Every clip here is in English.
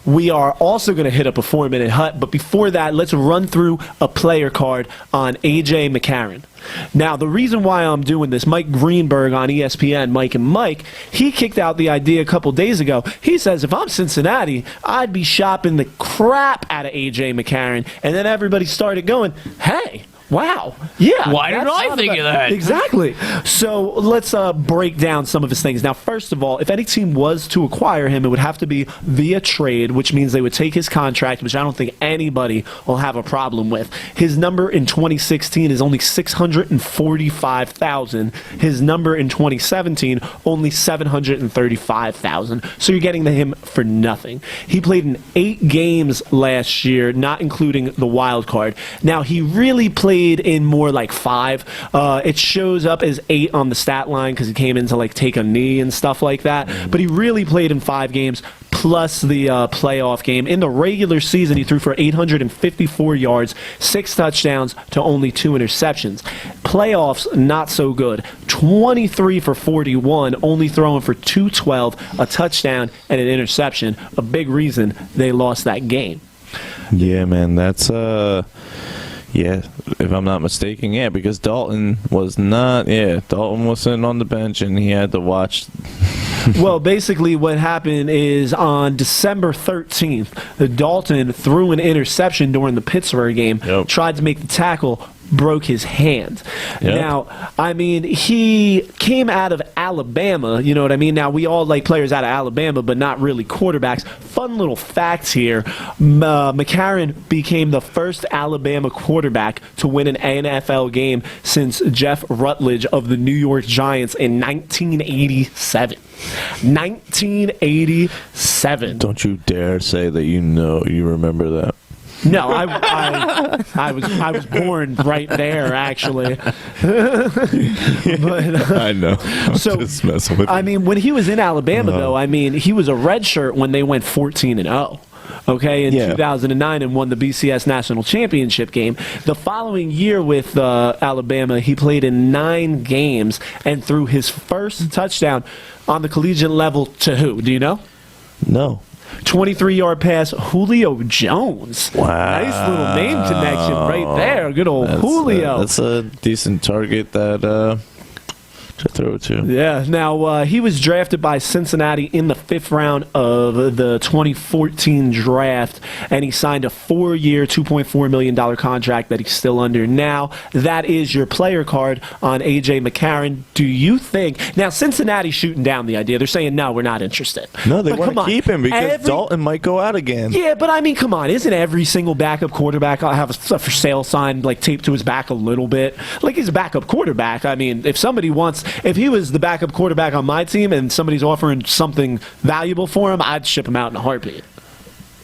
we are also going to hit up a 4-minute hut. But before that, let's run through a player card on A.J. McCarron. Now, the reason why I'm doing this, Mike Greenberg on ESPN, Mike and Mike, he kicked out the idea a couple days ago. He says, if I'm Cincinnati, I'd be shopping the crap out of A.J. McCarron. And then everybody started going, hey, wow. Yeah. Why didn't I think of that? Exactly. So let's break down some of his things. Now, first of all, if any team was to acquire him, it would have to be via trade, which means they would take his contract, which I don't think anybody will have a problem with. His number in 2016 is only $645,000. His number in 2017, only $735,000. So you're getting him for nothing. He played in 8 games last year, not including the wild card. Now, he really played in more like 5. It shows up as 8 on the stat line because he came in to like take a knee and stuff like that. But he really played in 5 games plus the playoff game. In the regular season, he threw for 854 yards, 6 touchdowns to only 2 interceptions. Playoffs, not so good. 23 for 41, only throwing for 212, a touchdown and an interception. A big reason they lost that game. Yeah, man, that's yeah, if I'm not mistaken, yeah, because Dalton was sitting on the bench and he had to watch. Well, basically what happened is on December 13th, Dalton threw an interception during the Pittsburgh game, tried to make the tackle, broke his hand. Yep. Now, I mean, he came out of Alabama, you know what I mean? Now, we all like players out of Alabama, but not really quarterbacks. Fun little facts here. McCarron became the first Alabama quarterback to win an NFL game since Jeff Rutledge of the New York Giants in 1987. 1987. Don't you dare say that you remember that. No, I was born right there, actually. But, I know. I'm just messing with you. I mean, when he was in Alabama, though, I mean, he was a redshirt when they went 14-0. Okay, in 2009 and won the BCS National Championship game. The following year with Alabama, he played in 9 games and threw his first touchdown on the collegiate level to who? Do you know? No. 23-yard pass, Julio Jones. Wow. Nice little name connection right there. Good old Julio. That's a decent target to throw to. Yeah. Now, he was drafted by Cincinnati in the 5th round of the 2014 draft, and he signed a 4-year, $2.4 million contract that he's still under now. That is your player card on A.J. McCarron. Do you think... Now, Cincinnati's shooting down the idea. They're saying, no, we're not interested. No, they want to keep him because Dalton might go out again. Yeah, but I mean, come on. Isn't every single backup quarterback have a for sale sign like taped to his back a little bit? Like, he's a backup quarterback. I mean, if he was the backup quarterback on my team and somebody's offering something valuable for him, I'd ship him out in a heartbeat.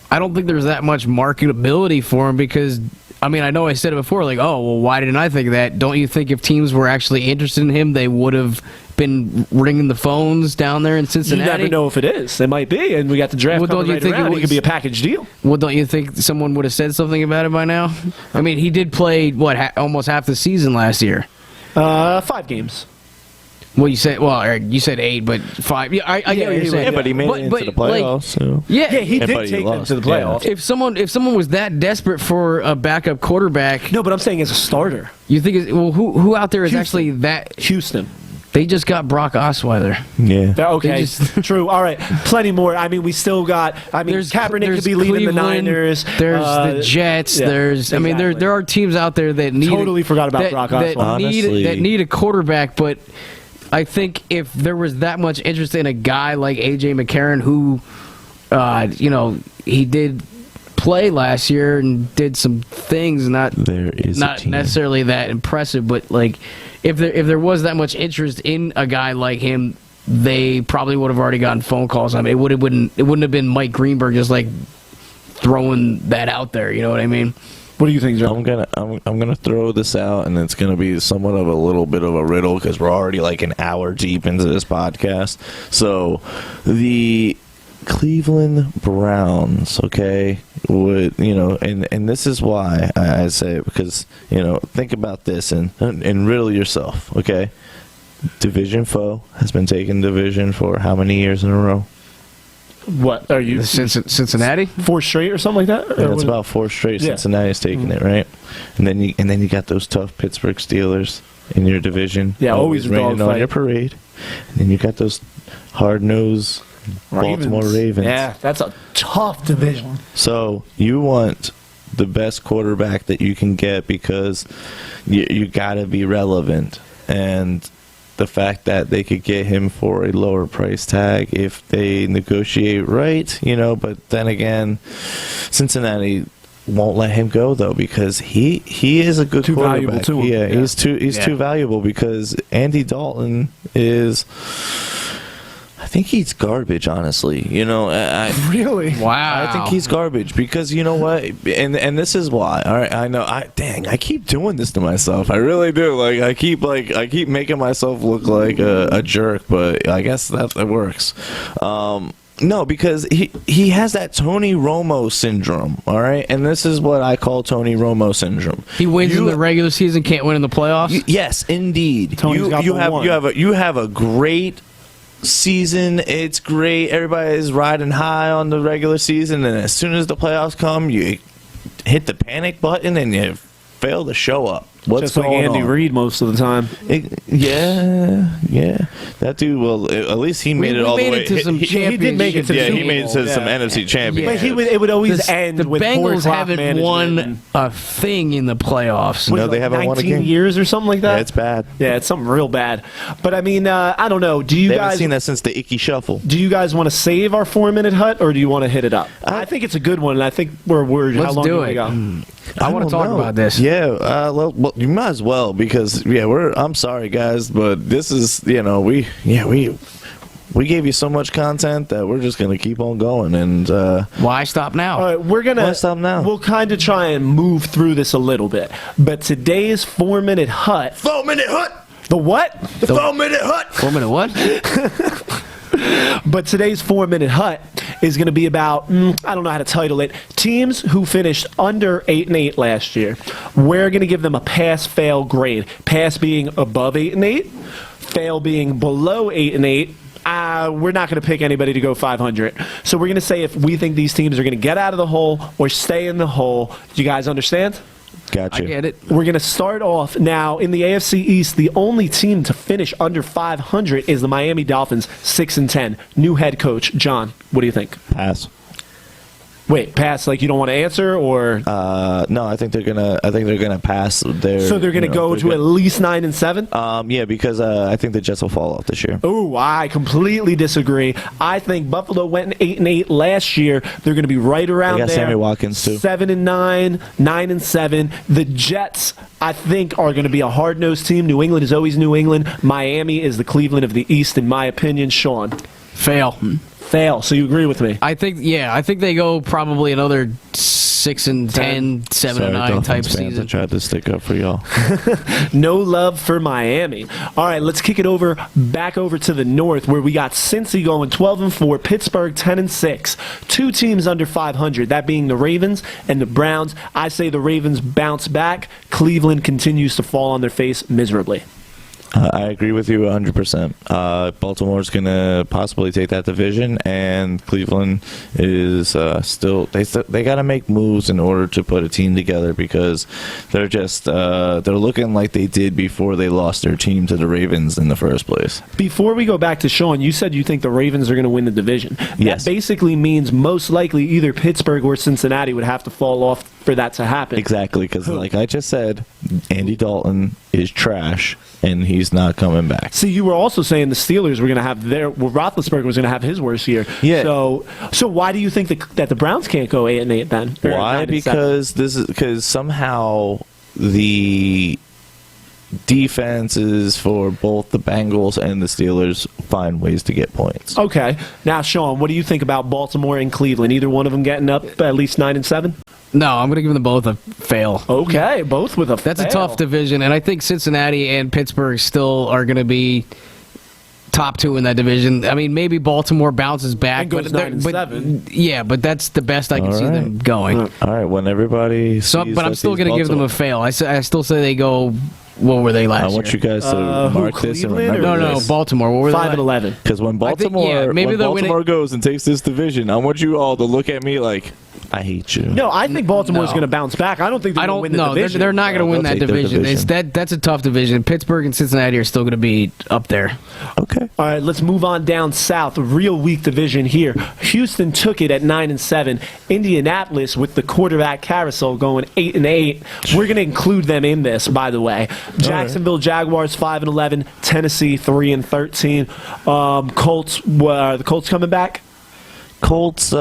I don't think there's that much marketability for him because, I mean, I know I said it before, like, oh, well, why didn't I think of that? Don't you think if teams were actually interested in him, they would have been ringing the phones down there in Cincinnati? You never know if it is. It might be, and we got the draft coming right around. It could be a package deal. Well, don't you think someone would have said something about it by now? I mean, he did play, almost half the season last year. 5 games. Well, you said 8, but 5. Yeah, I get what you're saying. Yeah, but he made it into the playoffs. So. Yeah, he did take them to the playoffs. If someone was that desperate for a backup quarterback, no, but I'm saying as a starter. You think? Who out there is actually that? Houston. They just got Brock Osweiler. Yeah. Okay. True. All right. Plenty more. I mean, we still got. I mean, Kaepernick could be leading the Niners. There's the Jets. Yeah, there's. Exactly. I mean, there are teams out there that need. Totally forgot about Brock Osweiler. That need a quarterback, but I think if there was that much interest in a guy like A.J. McCarron, who, he did play last year and did some things, not necessarily that impressive, but like if there was that much interest in a guy like him, they probably would have already gotten phone calls. I mean, it wouldn't have been Mike Greenberg just like throwing that out there. You know what I mean? What do you think, Joe? I'm gonna throw this out, and it's gonna be somewhat of a little bit of a riddle because we're already like an hour deep into this podcast. So, the Cleveland Browns, okay, would and this is why I say it because think about this and riddle yourself, okay? Division foe has been taking division for how many years in a row? What are you? Cincinnati? 4 straight or something like that? Yeah, Or it's was it- about 4 straight. Yeah. Cincinnati's taking it, right? And then you got those tough Pittsburgh Steelers in your division. Yeah, always a raining on dogfight. your parade. And then you got those hard-nosed Baltimore Ravens. Yeah, that's a tough division. So you want the best quarterback that you can get because you got to be relevant. And the fact that they could get him for a lower price tag if they negotiate right, but then again, Cincinnati won't let him go though because he is a good Too quarterback. valuable to him. Yeah, Yeah. he's too valuable because Andy Dalton is, I think he's garbage, honestly. Really? Wow. I think he's garbage because you know what, and this is why. All right, I know. I keep doing this to myself. I really do. I keep making myself look like a jerk, but I guess that works. No, because he has that Tony Romo syndrome. All right, and this is what I call Tony Romo syndrome. He wins in the regular season, can't win in the playoffs? Yes, indeed. Tony's got the one. You have a great season. It's great. Everybody is riding high on the regular season, and as soon as the playoffs come, you hit the panic button and you fail to show up. What's Just like going Andy on? Reid most of the time. Yeah. That dude. Well, at least he made it all the made way. it to some he did make it to the Yeah, he Super made it to Bowl. some Yeah. NFC championship. But it would always end The with 4 Bengals o'clock haven't management. won a thing in the playoffs. No, What is it, they haven't won a 19 game. years or something like that. Yeah, it's bad. Yeah, it's something real bad. But I mean, I don't know. Do you They haven't guys seen that since the Icky Shuffle. do you guys want to save our 4-minute hut or do you want to hit it up? I think it's a good one, and I think we're how Let's long do we it. go? I want to don't talk know. about this. Yeah, well, you might as well because I'm sorry guys, but this is we gave you so much content that we're just gonna keep on going and Why stop now? All right, we're gonna. Why stop now? We'll kind of try and move through this a little bit. But today's 4-minute hut. 4-minute hut. The what? The 4-minute hut. 4 minute what? But today's 4-minute hut is going to be about, I don't know how to title it, teams who finished under 8-8 last year. We're going to give them a pass-fail grade. Pass being above 8-8, fail being below 8-8. We're not going to pick anybody to go 500. So we're going to say if we think these teams are going to get out of the hole or stay in the hole. Do you guys understand? Gotcha. I get it. We're going to start off now in the AFC East. The only team to finish under 500 is the Miami Dolphins, 6-10. New head coach, John. What do you think? Pass. Wait, pass like you don't want to answer, or No, I think they're gonna pass their. so they're going to go to at least 9-7? Yeah, because I think the Jets will fall off this year. Ooh, I completely disagree. I think Buffalo went 8-8 last year. They're going to be right around They got there. Sammy Watkins, too. 7-9, 9-7. The Jets, I think, are going to be a hard-nosed team. New England is always New England. Miami is the Cleveland of the East, in my opinion. Sean, Fail. fail. So you agree with me? I think they go probably another 6-10, 7-9 Dolphins type fans, I season. tried to stick up for y'all. No love for Miami. All right, let's kick it back over to the north, where we got Cincy going 12-4, Pittsburgh 10-6. 2 teams under 500, that being the Ravens and the Browns. I say the Ravens bounce back. Cleveland continues to fall on their face miserably. I agree with you 100%. Baltimore's going to possibly take that division, and Cleveland is still they got to make moves in order to put a team together because they're just they're looking like they did before they lost their team to the Ravens in the first place. Before we go back to Sean, you said you think the Ravens are going to win the division. Yes. That basically means most likely either Pittsburgh or Cincinnati would have to fall off for that to happen. Exactly, because like I just said, Andy Dalton is trash, and he's not coming back. See, you were also saying the Steelers were going to have Roethlisberger was going to have his worst year. Yeah. So why do you think that the Browns can't go 8-8 then? Or Why? 9-7? Because somehow the defenses for both the Bengals and the Steelers find ways to get points. Okay. Now, Sean, what do you think about Baltimore and Cleveland? Either one of them getting up at least 9-7? No, I'm going to give them both a fail. Okay, both with a That's fail. a tough division, and I think Cincinnati and Pittsburgh still are going to be top 2 in that division. I mean, maybe Baltimore bounces back, And goes but 9-7. yeah, but that's the best I can All see right. them going. All right, when everybody So, sees but I'm that still these going to give them a Baltimore- fail. I still say they go What were they I last want year? you guys to mark this and Cleveland or- remember No, this. Baltimore. What were they? 5-11. Because when I think, Baltimore, yeah, maybe when they'll win Baltimore goes and takes this division, I want you all to look at me like, I hate you. No, I think Baltimore's No. going to bounce back. I don't think they're I going to don't win the know. division. They're not going to win they'll that take their division. division. That's a tough division. Pittsburgh and Cincinnati are still going to be up there. Okay. All right, let's move on down south. A real weak division here. Houston took it at 9-7. Indianapolis with the quarterback carousel going 8-8. We're going to include them in this, by the way. Jacksonville Jaguars 5-11. Tennessee 3-13. Colts. The Colts coming back? Colts,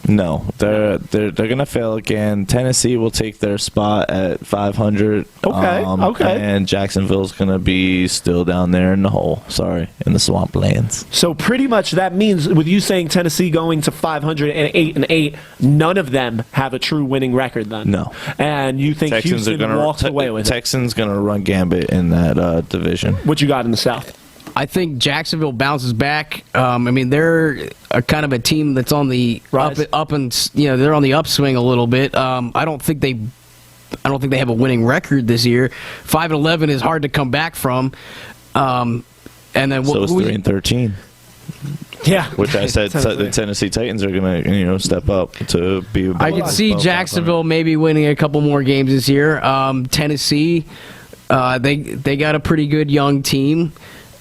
no, they're gonna fail again. Tennessee will take their spot at 500. Okay. And Jacksonville's gonna be still down there in the hole. Sorry, in the swamplands. So pretty much that means, with you saying Tennessee going to 500 and 8-8, none of them have a true winning record then. No. And you think Houston walks away with it? Texans gonna run gambit in that division. What you got in the South? I think Jacksonville bounces back. I mean, they're a kind of a team that's on the Rise. up and they're on the upswing a little bit. I don't think they have a winning record this year. 5-11 is hard to come back from. And then So it's 3-13, Yeah. which I said the Tennessee Titans are gonna step up to be. I could see Jacksonville maybe winning a couple more games this year. Tennessee, they got a pretty good young team.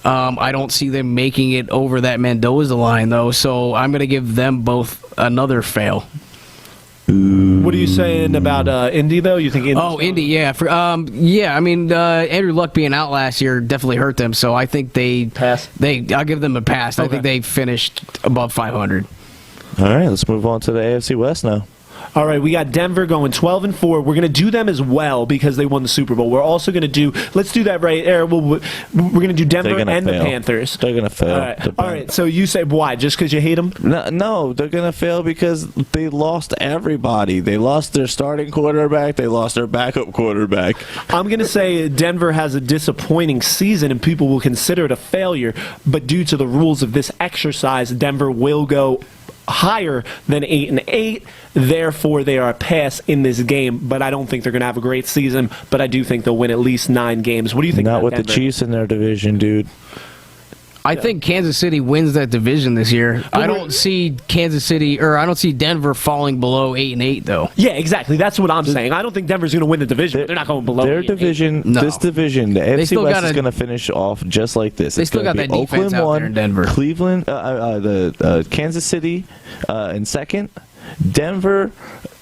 I don't see them making it over that Mendoza line, though, so I'm going to give them both another fail. What are you saying about Indy, though? You think Indy's Indy, yeah. I mean, Andrew Luck being out last year definitely hurt them, so I think Pass. I'll give them a pass. I Okay. think they finished above 500. All right, let's move on to the AFC West now. All right, we got Denver going 12-4. We're going to do them as well because they won the Super Bowl. We're also going to do. Let's do that right there. We're going to do Denver They're and gonna the fail. Panthers. They're gonna fail. All right. So you say why? Just because you hate them? No, they're gonna fail because they lost everybody. They lost their starting quarterback. They lost their backup quarterback. I'm going to say Denver has a disappointing season, and people will consider it a failure. But due to the rules of this exercise, Denver will go higher than 8-8. Therefore, they are a pass in this game. But I don't think they're going to have a great season. But I do think they'll win at least 9 games. What do you think? Not about with Denver? the Chiefs in their division, dude. I think Kansas City wins that division this year. I don't see I don't see Denver falling below 8-8, though. Yeah, exactly. That's what I'm saying. I don't think Denver's going to win the division. But they're not going below Their 8-8. division, No. this division, the AFC still West got is a- going to finish off just like this. They It's still gonna got be that defense Oakland out there 1, in Denver. Cleveland, Kansas City in second, Denver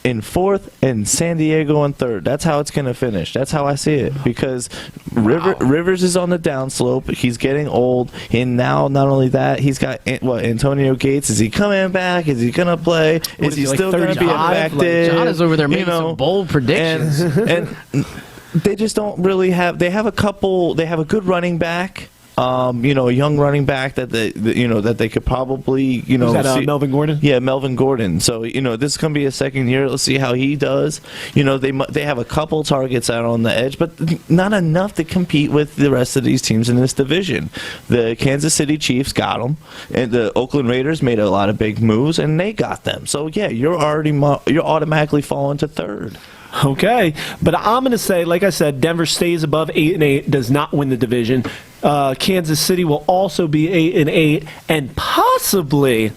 in fourth, and San Diego in third. That's how it's going to finish. That's how I see it. Because Rivers is on the downslope. He's getting old. And now, not only that, he's got Antonio Gates. Is he coming back? Is he going to play? Is he like still going to be 35? effective? John is over there making You know, some bold predictions. and they just don't really have. They have a couple. They have a good running back. A young running back that they could probably Is that Melvin Gordon? Yeah, Melvin Gordon. So this is gonna be a second year. Let's see how he does. They have a couple targets out on the edge, but not enough to compete with the rest of these teams in this division. The Kansas City Chiefs got them, and the Oakland Raiders made a lot of big moves, and they got them. So yeah, you're automatically falling to third. Okay, but I'm going to say, like I said, Denver stays above 8-8, does not win the division. Kansas City will also be 8-8, and possibly.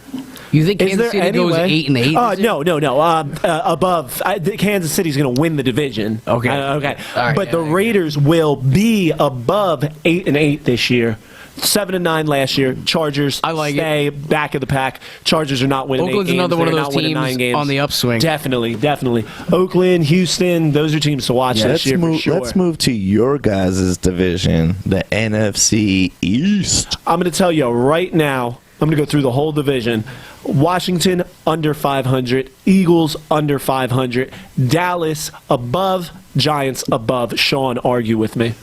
You think Is Kansas there City goes any way- 8-8? No. Above. Kansas City's going to win the division. Okay. Okay. All right, But the yeah. Raiders will be above 8-8 this year. 7-9 last year. Chargers I like stay back of the pack. Chargers are not winning. Oakland's 8 games. another one of They're those not winning teams 9 games. on the upswing. Definitely. Oakland, Houston, those are teams to watch this year for sure. Let's move to your guys' division, the NFC East. I'm going to tell you right now, I'm going to go through the whole division. Washington, under 500. Eagles, under 500. Dallas, above. Giants, above. Sean, argue with me.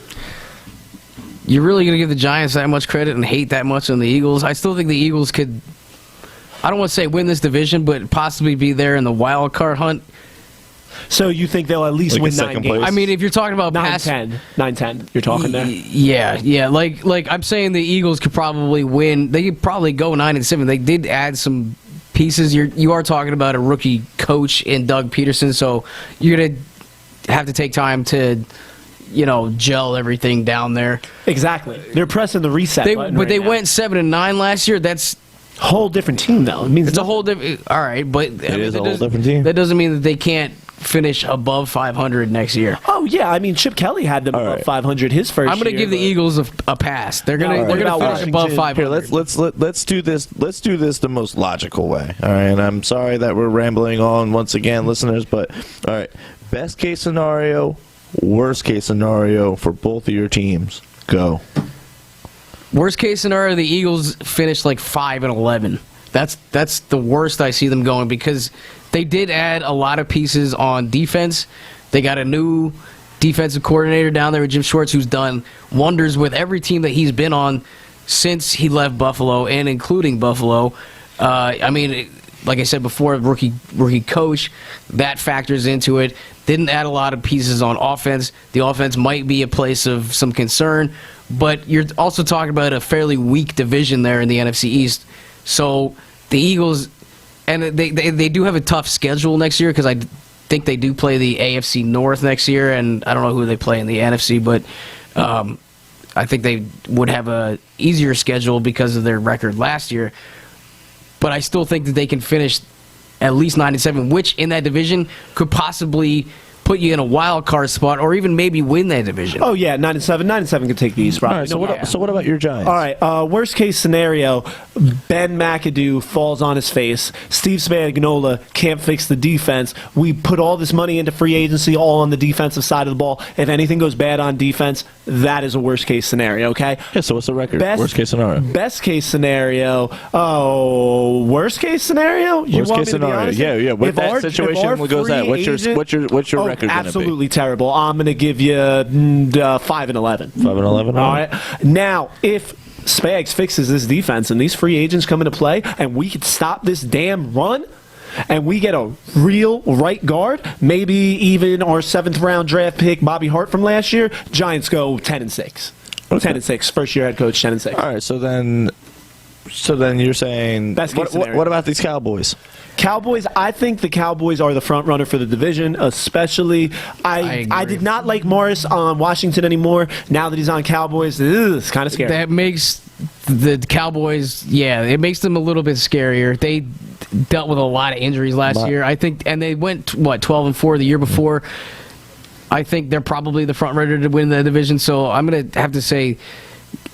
You're really going to give the Giants that much credit and hate that much on the Eagles? I still think the Eagles could, I don't want to say win this division, but possibly be there in the wild card hunt. So you think they'll at least Like win in 9 second games? place? I mean, if you're talking about past 9-10. You're talking there. Yeah. Like I'm saying, the Eagles could probably win. They could probably go 9-7. They did add some pieces. You are talking about a rookie coach in Doug Peterson, so you're gonna have to take time to gel everything down there. Exactly. They're pressing the reset button But right they now. went 7-9 last year. That's whole different team, though. It means it's a whole different. All right, but It is a whole different team. That doesn't mean that they can't finish above 500 next year. Oh yeah, I mean Chip Kelly had them above 500 his first. I'm going to give the Eagles a pass. They're going to about finish above Washington? 500. Here, let's do this. Let's do this the most logical way. All right, and I'm sorry that we're rambling on once again, listeners. But all right, best case scenario, worst case scenario for both of your teams. Go. Worst case scenario, the Eagles finish like 5-11. That's the worst I see them going because they did add a lot of pieces on defense. They got a new defensive coordinator down there with Jim Schwartz who's done wonders with every team that he's been on since he left Buffalo and including Buffalo. I mean, like I said before, rookie coach, that factors into it. Didn't add a lot of pieces on offense. The offense might be a place of some concern, but you're also talking about a fairly weak division there in the NFC East. So the Eagles, and they do have a tough schedule next year because I think they do play the AFC North next year, and I don't know who they play in the NFC, but I think they would have a easier schedule because of their record last year. But I still think that they can finish at least 9-7, which in that division could possibly put you in a wild card spot or even maybe win that division. Oh yeah, 9-7. 9-7 could take these. All right. So what about your Giants? All right. Worst case scenario, Ben McAdoo falls on his face. Steve Spagnuolo can't fix the defense. We put all this money into free agency, all on the defensive side of the ball. If anything goes bad on defense, that is a worst case scenario. Okay. Yeah. So what's the record? Worst case scenario. Best case scenario. Oh, worst case scenario. Worst case scenario. Yeah. With If that our situation, what goes that? What's your record going to be? Absolutely terrible. I'm going to give you 5-11. 5-11. All right. Now, if Spags fixes this defense and these free agents come into play, and we could stop this damn run, and we get a real right guard, maybe even our 7th round draft pick Bobby Hart from last year, Giants go 10-6. Okay. 10-6. First year head coach 10-6. All right. So then you're saying Best case scenario. what about these Cowboys? Cowboys, I think the Cowboys are the front runner for the division, especially I did not like Morris on Washington anymore. Now that he's on Cowboys, it's kind of scary. That makes the Cowboys, it makes them a little bit scarier. They dealt with a lot of injuries last year, I think, and they went 12-4 the year before. I think they're probably the front runner to win the division, so I'm going to have to say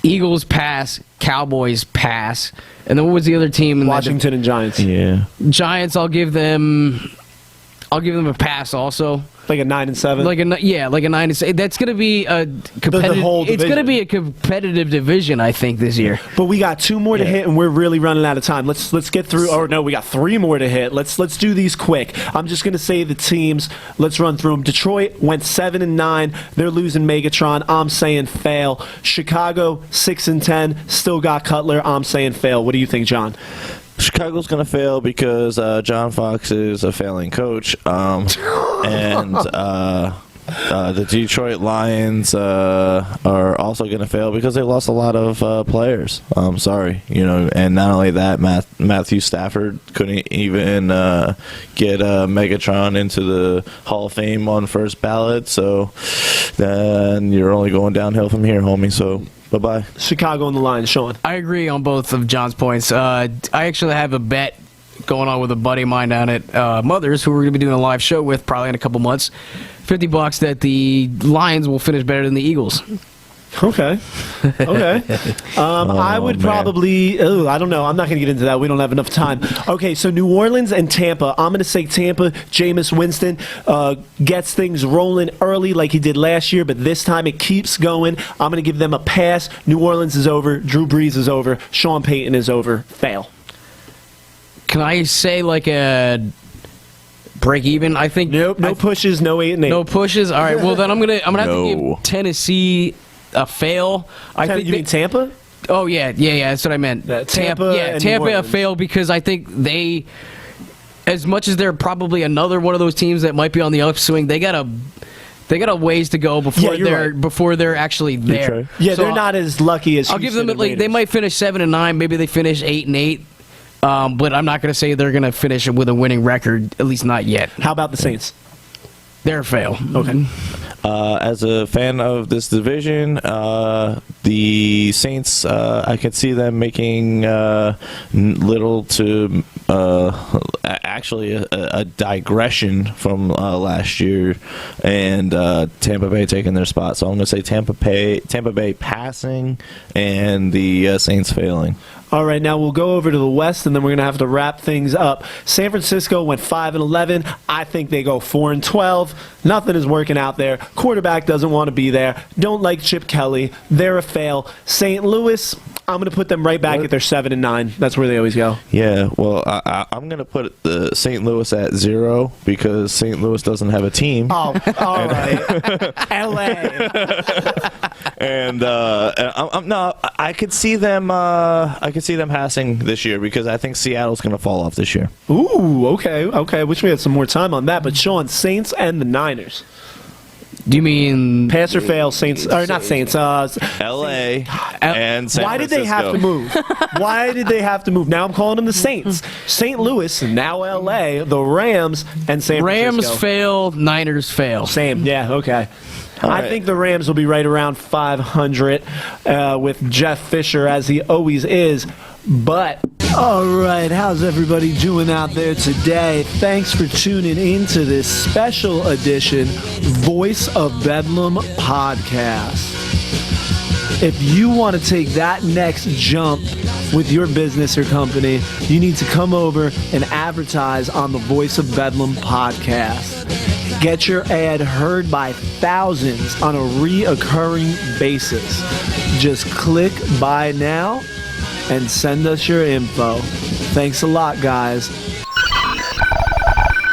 Eagles pass, Cowboys pass, and then what was the other team? Washington and Giants. Yeah. Giants, I'll give them a pass also. Like a 9-7. Like a 9-7. That's going to be a competitive. whole It's going to division. be a competitive division, I think, this year. But we got 2 more to hit, and we're really running out of time. Let's get through. Or no, we got 3 more to hit. Let's do these quick. I'm just going to say the teams. Let's run through them. Detroit went 7-9. They're losing Megatron. I'm saying fail. Chicago 6-10. Still got Cutler. I'm saying fail. What do you think, John? Chicago's going to fail because John Fox is a failing coach, and the Detroit Lions are also going to fail because they lost a lot of players. I'm sorry, and not only that, Matthew Stafford couldn't even get Megatron into the Hall of Fame on first ballot, so then you're only going downhill from here, homie. So. Bye-bye. Chicago and the Lions. Sean. I agree on both of John's points. I actually have a bet going on with a buddy of mine down at Mother's, who we're going to be doing a live show with probably in a couple months. $50 that the Lions will finish better than the Eagles. Okay. I would probably. I don't know. I'm not going to get into that. We don't have enough time. Okay, so New Orleans and Tampa. I'm going to say Tampa. Jameis Winston gets things rolling early like he did last year, but this time it keeps going. I'm going to give them a pass. New Orleans is over. Drew Brees is over. Sean Payton is over. Fail. Can I say like a break even? I think Nope. No pushes. No 8-8. no pushes. All right. Well, then I'm gonna have to No. give Tennessee a fail. You mean Tampa? Oh yeah. That's what I meant. Tampa Yeah, and Tampa New a Orleans. fail because I think they, as much as they're probably another one of those teams that might be on the upswing, they got a ways to go before you're they're actually there. Detroit. Yeah, So they're not as lucky as I'll give them Houston at and least. They Raiders. might finish 7-9. Maybe they finish 8-8. But I'm not going to say they're going to finish with a winning record. At least not yet. How about the Saints? They're a fail. Okay. As a fan of this division, the Saints, I could see them making little to actually a digression from last year, and Tampa Bay taking their spot. So I'm going to say Tampa Bay passing, and the Saints failing. All right, now we'll go over to the West, and then we're going to have to wrap things up. San Francisco went 5-11. I think they go 4-12. Nothing is working out there. Quarterback doesn't want to be there. Don't like Chip Kelly. They're a fail. St. Louis, I'm going to put them right back at their 7-9. That's where they always go. Yeah, well, I'm going to put the St. Louis at 0 because St. Louis doesn't have a team. Oh, all right. L.A. And I could see them. I could see them passing this year because I think Seattle's going to fall off this year. Ooh, okay. I wish we had some more time on that. But Sean, Saints and the Niners. Do you mean Pass or fail, Saints, or not Saints? L.A. and San Why did they have to Francisco. move? Why did they have to move? Now I'm calling them the Saints. St. Louis, now L.A., the Rams, and San Rams Francisco. fail, Niners fail? Same, yeah, okay. I right. think the Rams will be right around 500 with Jeff Fisher, as he always is. But, all right, how's everybody doing out there today? Thanks for tuning in to this special edition Voice of Bedlam podcast. If you want to take that next jump with your business or company, you need to come over and advertise on the Voice of Bedlam podcast. Get your ad heard by thousands on a reoccurring basis. Just click buy now and send us your info. Thanks a lot, guys.